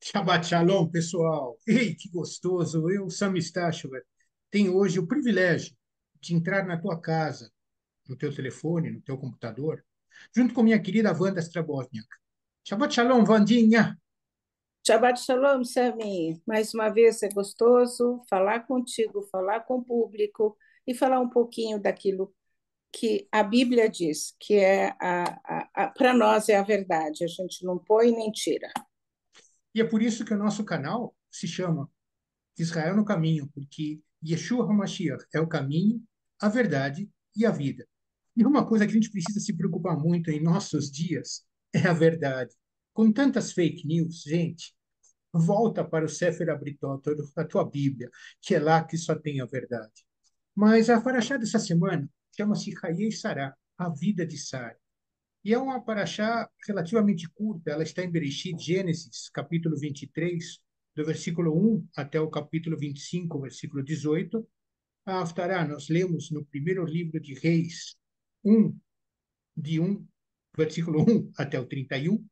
Shabbat Shalom, pessoal. Ei, que gostoso. Eu, Sam Stachwer, tenho hoje o privilégio de entrar na tua casa, no teu telefone, no teu computador, junto com minha querida Wanda Strabotniak. Shabbat Shalom, Vandinha. Shabbat Shalom, Sami. Mais uma vez é gostoso falar contigo, falar com o público e falar um pouquinho daquilo que a Bíblia diz, que é para nós é a verdade. A gente não põe nem tira. E é por isso que o nosso canal se chama Israel no Caminho, porque Yeshua HaMashiach é o caminho, a verdade e a vida. E uma coisa que a gente precisa se preocupar muito em nossos dias é a verdade. Com tantas fake news, gente, volta para o Sefer Abritot, a tua Bíblia, que é lá que só tem a verdade. Mas a paraxá dessa semana chama-se Hayei Sará, a vida de Sara. E é uma paraxá relativamente curta, ela está em Bereshit, Gênesis, capítulo 23, do versículo 1 até o capítulo 25, versículo 18. A Haftará, nós lemos no primeiro livro de Reis, 1, de 1, versículo 1 até o 31.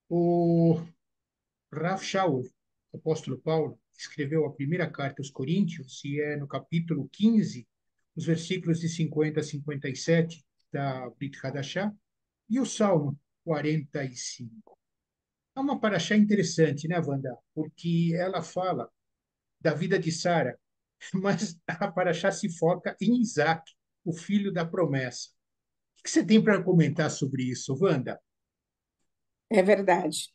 O Rav Shaul, o apóstolo Paulo, escreveu a primeira carta aos Coríntios, e é no capítulo 15, os versículos de 50 a 57 da Brit Hadashah, e o Salmo 45. É uma paraxá interessante, né, Wanda? Porque ela fala da vida de Sara, mas a paraxá se foca em Isaac, o filho da promessa. O que você tem para comentar sobre isso, Wanda? É verdade.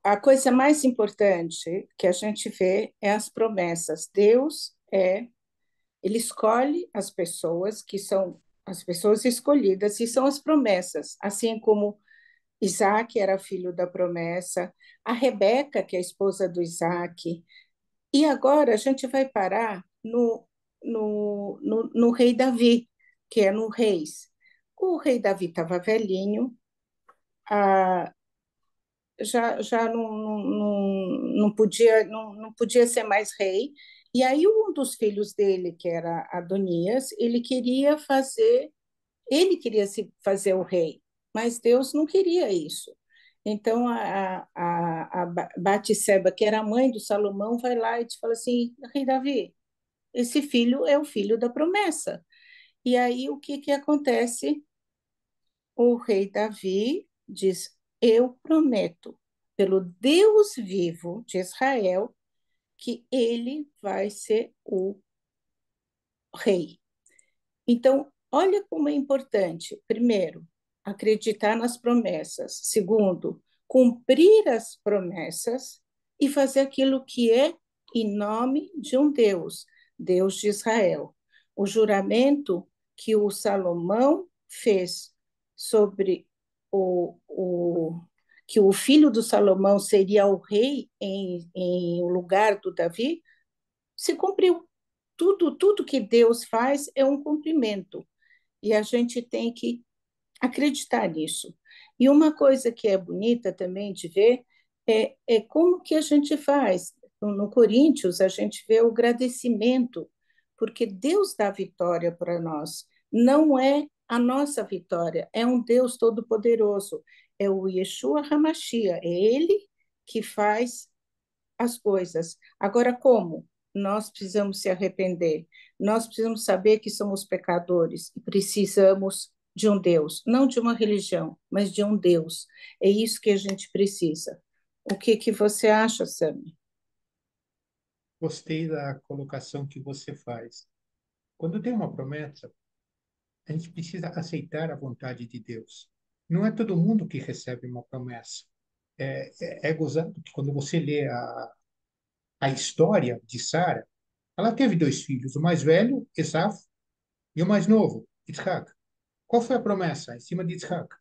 A coisa mais importante que a gente vê é as promessas. Ele escolhe as pessoas que são as pessoas escolhidas e são as promessas, assim como Isaac era filho da promessa, a Rebeca, que é a esposa do Isaac. E agora a gente vai parar no rei Davi, que é no Reis. O rei Davi estava velhinho, ah, já não podia ser mais rei. E aí um dos filhos dele, que era Adonias, ele queria se fazer o rei, mas Deus não queria isso. Então a Batseba, que era a mãe do Salomão, vai lá e te fala assim: Rei Davi, esse filho é o filho da promessa. E aí o que acontece? O rei Davi diz: Eu prometo, pelo Deus vivo de Israel, que ele vai ser o rei. Então, olha como é importante, primeiro, acreditar nas promessas. Segundo, cumprir as promessas e fazer aquilo que é em nome de um Deus, Deus de Israel. O juramento que o Salomão fez sobre que o filho do Salomão seria o rei em lugar do Davi, se cumpriu. Tudo que Deus faz é um cumprimento. E a gente tem que acreditar nisso. E uma coisa que é bonita também de ver é como que a gente faz. No Coríntios, a gente vê o agradecimento, porque Deus dá vitória para nós. Não é a nossa vitória, é um Deus todo-poderoso. É o Yeshua HaMashiach, é Ele que faz as coisas. Agora, como? Nós precisamos se arrepender, nós precisamos saber que somos pecadores e precisamos de um Deus, não de uma religião, mas de um Deus. É isso que a gente precisa. O que você acha, Sami? Gostei da colocação que você faz. Quando tem uma promessa, a gente precisa aceitar a vontade de Deus. Não é todo mundo que recebe uma promessa. É gozado que quando você lê a história de Sara, ela teve dois filhos, o mais velho, Esav, e o mais novo, Isaac. Qual foi a promessa em cima de Isaac?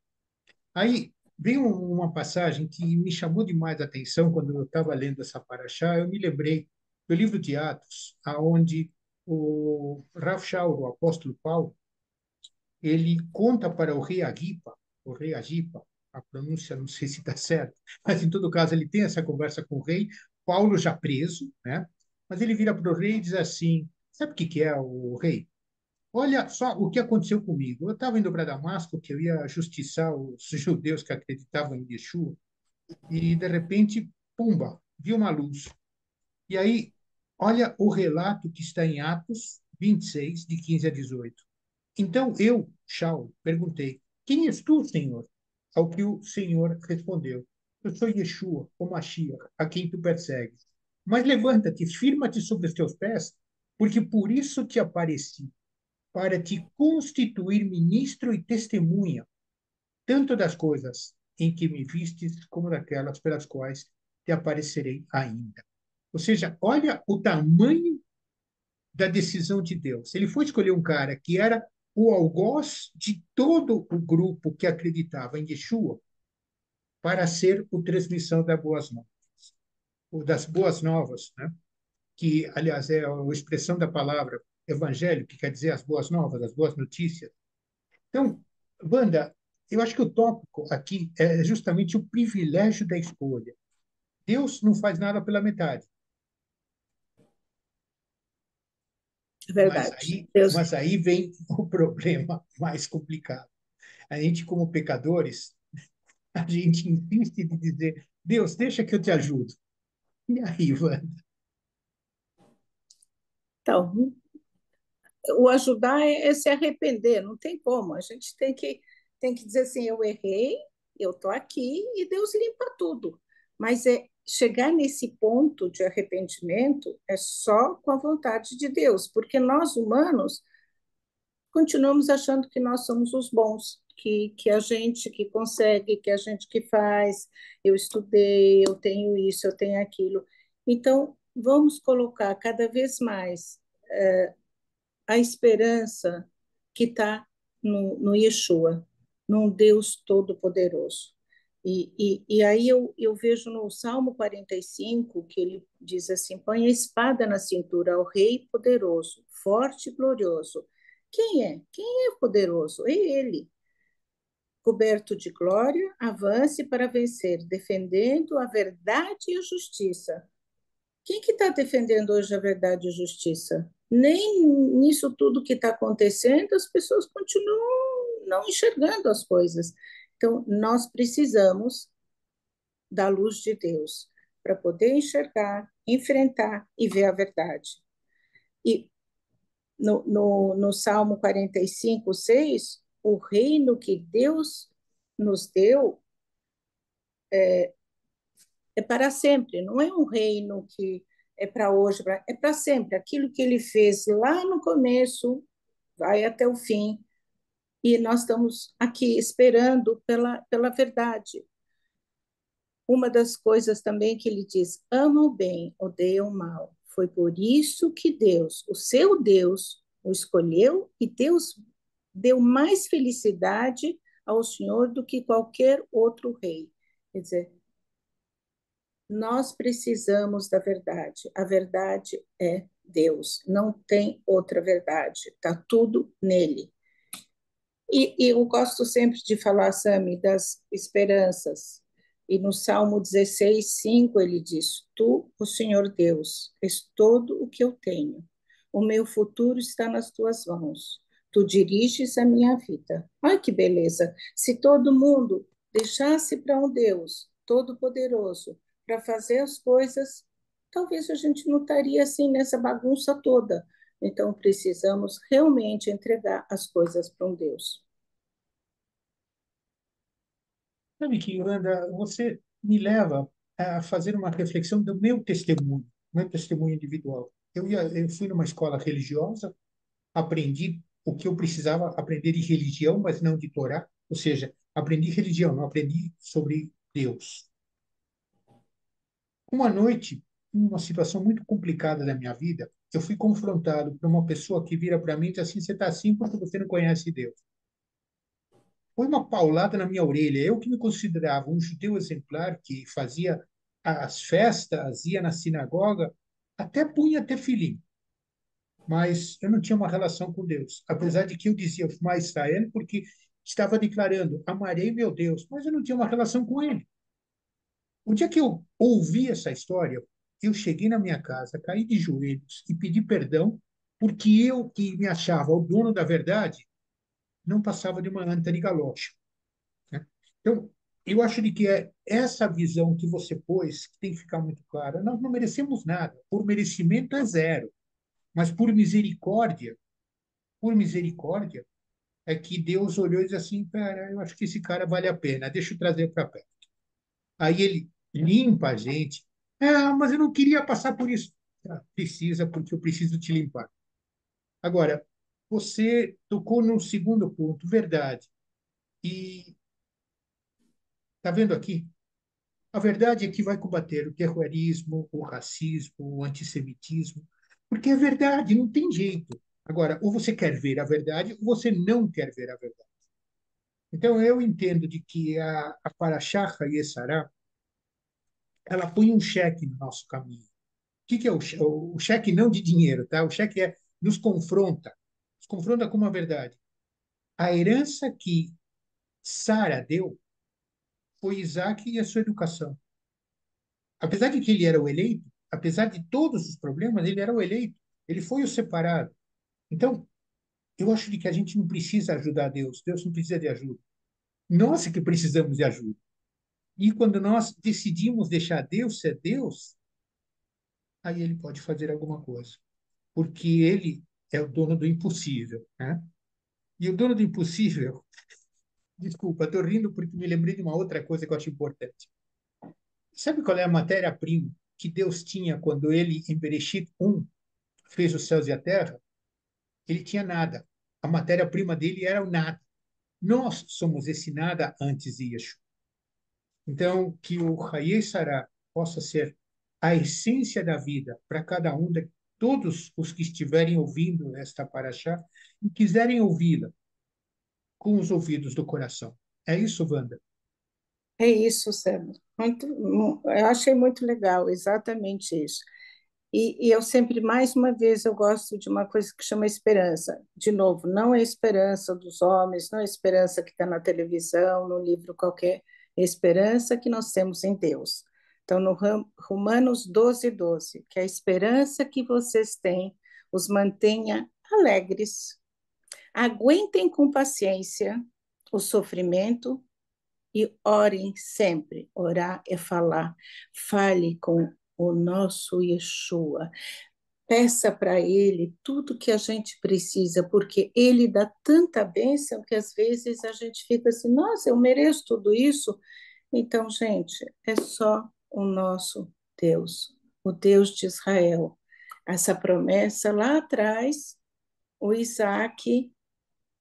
Aí veio uma passagem que me chamou demais a atenção quando eu estava lendo essa paraxá. Eu me lembrei do livro de Atos, aonde o Rav Shaul, o apóstolo Paulo, ele conta para o rei Agipa, a pronúncia não sei se está certa, mas em todo caso ele tem essa conversa com o rei, Paulo já preso, né? Mas ele vira para o rei e diz assim: sabe o que que é o rei? Olha só o que aconteceu comigo. Eu estava indo para Damasco, que eu ia justiçar os judeus que acreditavam em Yeshua, e, de repente, pumba, viu uma luz. E aí, olha o relato que está em Atos 26, de 15 a 18. Então eu, Shaul, perguntei: Quem és tu, Senhor? Ao que o Senhor respondeu: Eu sou Yeshua, o Mashiach, a quem tu persegues. Mas levanta-te, firma-te sobre os teus pés, porque por isso te apareci, para te constituir ministro e testemunha, tanto das coisas em que me vistes, como daquelas pelas quais te aparecerei ainda. Ou seja, olha o tamanho da decisão de Deus. Ele foi escolher um cara que era o algoz de todo o grupo que acreditava em Yeshua para ser o transmissão das boas novas, ou das boas novas, né? Que, aliás, é a expressão da palavra evangelho, que quer dizer as boas novas, as boas notícias. Então, Wanda, eu acho que o tópico aqui é justamente o privilégio da escolha. Deus não faz nada pela metade, É mas verdade. aí, Deus, mas aí vem o problema mais complicado. A gente, como pecadores, a gente insiste de dizer: Deus, deixa que eu te ajudo. E aí, Ivan? então, o ajudar é se arrepender, não tem como. A gente tem que dizer assim: eu errei, eu estou aqui e Deus limpa tudo. Mas é chegar nesse ponto de arrependimento é só com a vontade de Deus, porque nós humanos continuamos achando que nós somos os bons, que a gente que consegue, que a gente que faz, eu estudei, eu tenho isso, eu tenho aquilo. Então, vamos colocar cada vez mais a esperança que está no Yeshua, num Deus Todo-Poderoso. E aí eu vejo no Salmo 45 que ele diz assim: põe a espada na cintura ao Rei poderoso, forte e glorioso. Quem é? Quem é poderoso? É ele. Coberto de glória, avance para vencer, defendendo a verdade e a justiça. Quem que está defendendo hoje a verdade e a justiça? Nem nisso tudo que está acontecendo, as pessoas continuam não enxergando as coisas. Então, nós precisamos da luz de Deus para poder enxergar, enfrentar e ver a verdade. E no Salmo 45, 6, o reino que Deus nos deu é para sempre, não é um reino que é para hoje, é para sempre. Aquilo que ele fez lá no começo vai até o fim, e nós estamos aqui esperando pela verdade. Uma das coisas também que ele diz: ama o bem, odeia o mal. Foi por isso que Deus, o seu Deus, o escolheu, e Deus deu mais felicidade ao Senhor do que qualquer outro rei. Quer dizer, nós precisamos da verdade. A verdade é Deus. Não tem outra verdade. Está tudo nele. E eu gosto sempre de falar, Sami, das esperanças. E no Salmo 16, 5, ele diz: Tu, o Senhor Deus, és todo o que eu tenho. O meu futuro está nas tuas mãos. Tu diriges a minha vida. Ai, que beleza! Se todo mundo deixasse para um Deus todo-poderoso para fazer as coisas, talvez a gente não estaria assim nessa bagunça toda. Então, precisamos realmente entregar as coisas para um Deus. Sabe que, Yolanda, você me leva a fazer uma reflexão do meu testemunho individual. Eu fui numa escola religiosa, aprendi o que eu precisava aprender de religião, mas não de Torá, ou seja, aprendi religião, não aprendi sobre Deus. Uma noite, em uma situação muito complicada da minha vida, eu fui confrontado por uma pessoa que vira para mim e diz assim: você está assim porque você não conhece Deus. Foi uma paulada na minha orelha. Eu que me considerava um judeu exemplar, que fazia as festas, ia na sinagoga, até punha tefilim, mas eu não tinha uma relação com Deus. Apesar de que eu dizia mais Israel, porque estava declarando: amarei meu Deus, mas eu não tinha uma relação com ele. O dia que eu ouvi essa história, eu cheguei na minha casa, caí de joelhos e pedi perdão, porque eu, que me achava o dono da verdade, não passava de uma anta de galocha, né? Então, eu acho de que é essa visão que você pôs que tem que ficar muito clara. Nós não merecemos nada. Por merecimento é zero. Mas por misericórdia, é que Deus olhou e disse assim, cara, eu acho que esse cara vale a pena, deixa eu trazer para perto. Aí ele limpa a gente. Ah, mas eu não queria passar por isso. Ah, precisa, porque eu preciso te limpar. Agora, você tocou num segundo ponto, verdade. E está vendo aqui? A verdade é que vai combater o terrorismo, o racismo, o antissemitismo, porque é verdade, não tem jeito. Agora, ou você quer ver a verdade, ou você não quer ver a verdade. Então, eu entendo de que a Parashá Hayesará, ela põe um cheque no nosso caminho. O que é o cheque não de dinheiro, tá? O cheque nos confronta com uma verdade. A herança que Sara deu foi Isaac e a sua educação. Apesar de que ele era o eleito, apesar de todos os problemas, ele era o eleito. Ele foi o separado. Então, eu acho que a gente não precisa ajudar Deus. Deus não precisa de ajuda. Nós é que precisamos de ajuda. E quando nós decidimos deixar Deus ser Deus, aí ele pode fazer alguma coisa. Porque ele é o dono do impossível, né? E o dono do impossível, desculpa, estou rindo porque me lembrei de uma outra coisa que eu acho importante. Sabe qual é a matéria-prima que Deus tinha quando ele, em Bereshit 1, fez os céus e a terra? Ele tinha nada. A matéria-prima dele era o nada. Nós somos esse nada antes de Yeshua. Então, que o Hayei Sará possa ser a essência da vida para cada um de todos os que estiverem ouvindo esta paraxá e quiserem ouvi-la com os ouvidos do coração. É isso, Wanda? É isso, Sam. Eu achei muito legal, exatamente isso. E eu sempre, mais uma vez, eu gosto de uma coisa que chama esperança. De novo, não é esperança dos homens, não é esperança que está na televisão, no livro qualquer, é esperança que nós temos em Deus. Então, no Romanos 12:12, que a esperança que vocês têm os mantenha alegres, aguentem com paciência o sofrimento e orem sempre. Orar é falar. Fale com o nosso Yeshua. Peça para Ele tudo que a gente precisa, porque Ele dá tanta bênção que às vezes a gente fica assim, nossa, eu mereço tudo isso. Então, gente, é só o nosso Deus, o Deus de Israel. Essa promessa lá atrás, o Isaac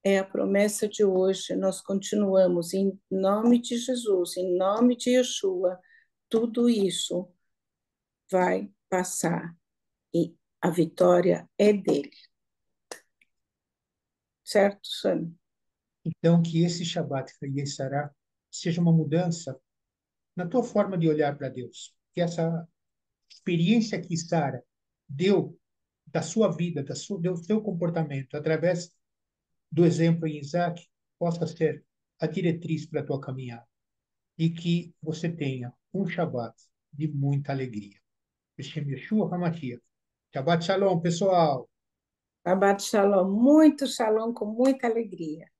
é a promessa de hoje. Nós continuamos em nome de Jesus, em nome de Yeshua. Tudo isso vai passar e a vitória é dele. Certo, Sami? Então, que esse Shabbat Hayei Sará seja uma mudança na tua forma de olhar para Deus. Que essa experiência que Sara deu da sua vida, do seu comportamento, através do exemplo em Isaac, possa ser a diretriz para a tua caminhada. E que você tenha um Shabbat de muita alegria. Beshem Yeshua HaMashiach. Shabbat Shalom, pessoal! Shabbat Shalom, muito shalom, com muita alegria.